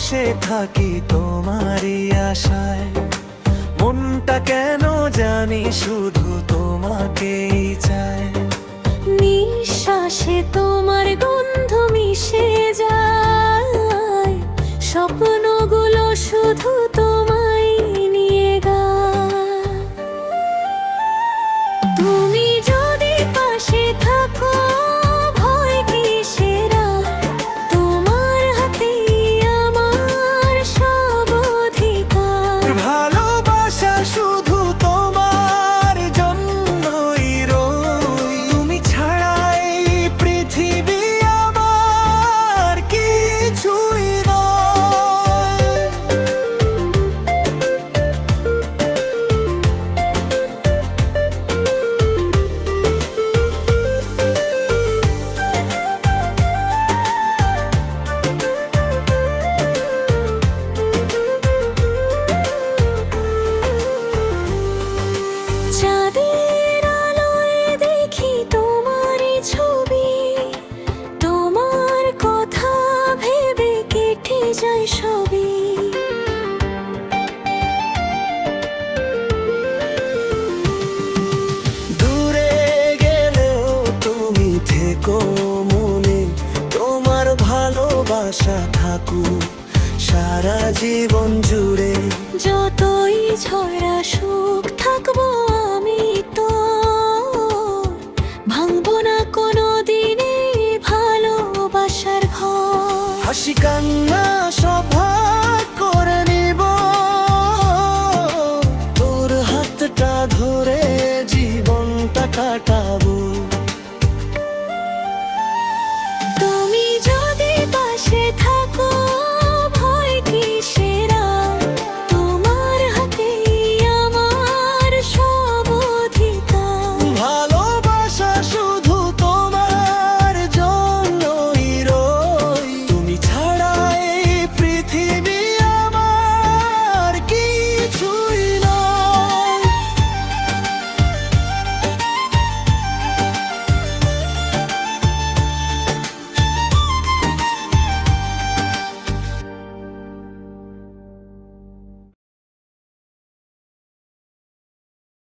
বসে থাকি তোমারই আশায়, মনটা কেন জানি শুধু তোমাকেই চায়। নিঃশ্বাসে তোমার গন্ধ মিশে যায়, স্বপ্নগুলো শুধু তোমায় নিয়ে গায়। তুমি যদি পাশে থাকো ভয় কিসের আর, তোমার হাতেই আমার সব অধিকার। ভালোবাসা শুধু তোমার জন্যই রই, তুমি ছাড়াই পৃথিবী আমার কিছুই নয়। চাঁদের আলোয় দেখি তোমারই ছবি, তোমার কথা ভেবে কেটে যায় সবই। দূরে গেলেও তুমি থেকো মনে, তোমার ভালোবাসা থাকুক সারা জীবন জুড়ে। যতই ঝড় আসুক থাকবো আমি তো, ভাঙবো না কোনো দিনে ভালোবাসার ঘর। হাসি কান্না সব ভাগ করে নিব, তোর হাতটা ধরে জীবনটা কাটাবো।